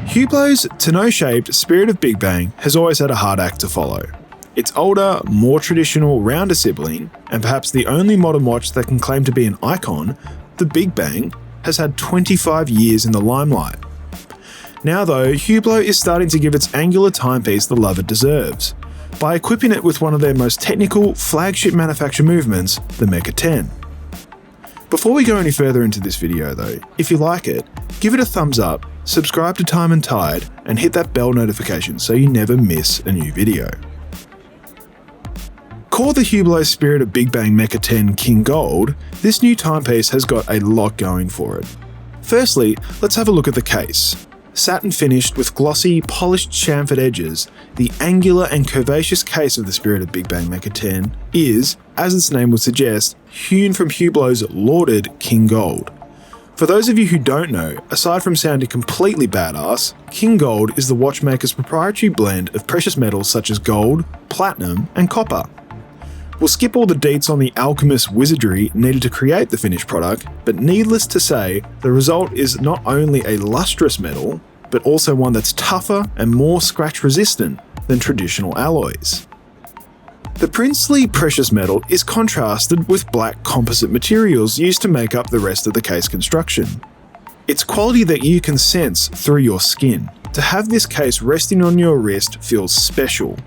Hublot's tonneau-shaped Spirit of Big Bang has always had a hard act to follow. Its older, more traditional, rounder sibling, and perhaps the only modern watch that can claim to be an icon, the Big Bang, has had 25 years in the limelight. Now though, Hublot is starting to give its angular timepiece the love it deserves, by equipping it with one of their most technical, flagship manufacture movements, the Meca-10. Before we go any further into this video though, if you like it, give it a thumbs up, subscribe to Time+Tide, and hit that bell notification so you never miss a new video. Called the Hublot Spirit of Big Bang Meca-10 King Gold, this new timepiece has got a lot going for it. Firstly, let's have a look at the case. Satin finished with glossy, polished chamfered edges, the angular and curvaceous case of the Spirit of Big Bang Meca-10 is, as its name would suggest, hewn from Hublot's lauded King Gold. For those of you who don't know, aside from sounding completely badass, King Gold is the watchmaker's proprietary blend of precious metals such as gold, platinum, and copper. We'll skip all the deets on the alchemist's wizardry needed to create the finished product, but needless to say, the result is not only a lustrous metal, but also one that's tougher and more scratch resistant than traditional alloys. The princely precious metal is contrasted with black composite materials used to make up the rest of the case construction. It's quality that you can sense through your skin. To have this case resting on your wrist feels special.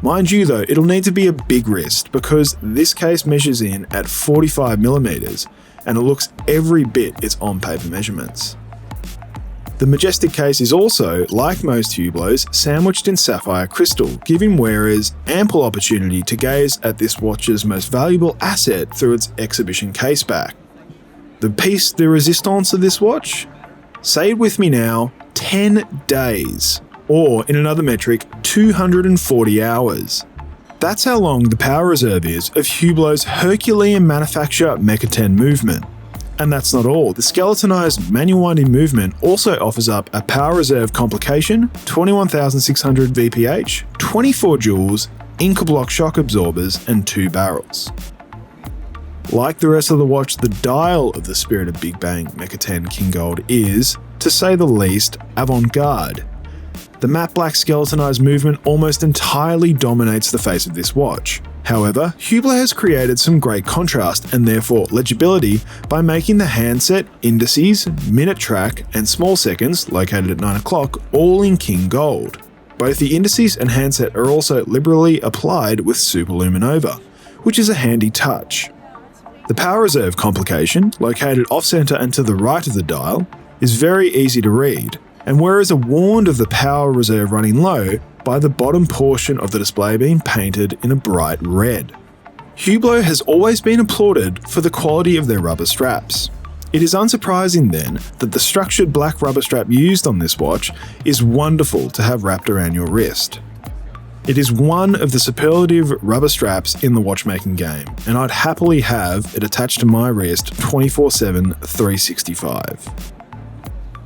Mind you though, it'll need to be a big wrist because this case measures in at 45mm and it looks every bit its on-paper measurements. The majestic case is also, like most Hublots, sandwiched in sapphire crystal, giving wearers ample opportunity to gaze at this watch's most valuable asset through its exhibition caseback. The piece de resistance of this watch? Say it with me now, 10 days. Or, in another metric, 240 hours. That's how long the power reserve is of Hublot's Herculean manufacture Meca-10 movement. And that's not all, the skeletonized manual winding movement also offers up a power reserve complication, 21,600 VPH, 24 joules, Hublot shock absorbers, and 2 barrels. Like the rest of the watch, the dial of the Spirit of Big Bang Meca-10 King Gold is, to say the least, avant-garde. The matte black skeletonized movement almost entirely dominates the face of this watch. However, Hublot has created some great contrast and therefore legibility by making the handset, indices, minute track, and small seconds, located at 9 o'clock, all in King Gold. Both the indices and handset are also liberally applied with superluminova, which is a handy touch. The power reserve complication, located off-center and to the right of the dial, is very easy to read, and wearers are warned of the power reserve running low by the bottom portion of the display being painted in a bright red. Hublot has always been applauded for the quality of their rubber straps. It is unsurprising then that the structured black rubber strap used on this watch is wonderful to have wrapped around your wrist. It is one of the superlative rubber straps in the watchmaking game, and I'd happily have it attached to my wrist 24/7, 365.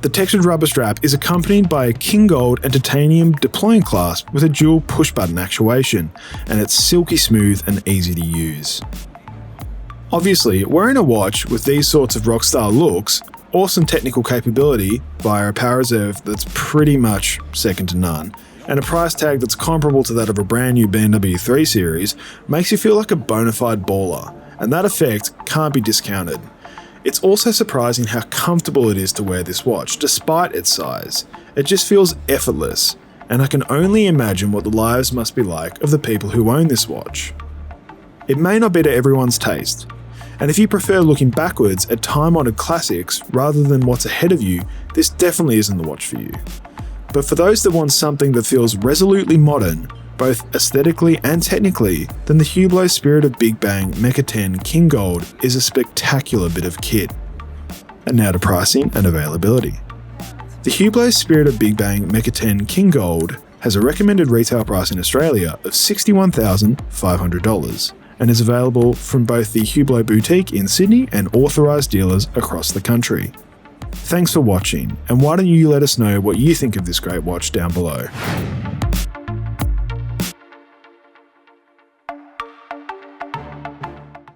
The textured rubber strap is accompanied by a King Gold and titanium deploying clasp with a dual push-button actuation, and it's silky smooth and easy to use. Obviously, wearing a watch with these sorts of rockstar looks, awesome technical capability via a power reserve that's pretty much second to none, and a price tag that's comparable to that of a brand new BMW 3 Series makes you feel like a bona fide baller, and that effect can't be discounted. It's also surprising how comfortable it is to wear this watch, despite its size. It just feels effortless, and I can only imagine what the lives must be like of the people who own this watch. It may not be to everyone's taste, and if you prefer looking backwards at time-honored classics rather than what's ahead of you, this definitely isn't the watch for you. But for those that want something that feels resolutely modern, both aesthetically and technically, then the Hublot Spirit of Big Bang Meca-10 King Gold is a spectacular bit of kit. And now to pricing and availability. The Hublot Spirit of Big Bang Meca-10 King Gold has a recommended retail price in Australia of $61,500 and is available from both the Hublot boutique in Sydney and authorised dealers across the country. Thanks for watching, and why don't you let us know what you think of this great watch down below.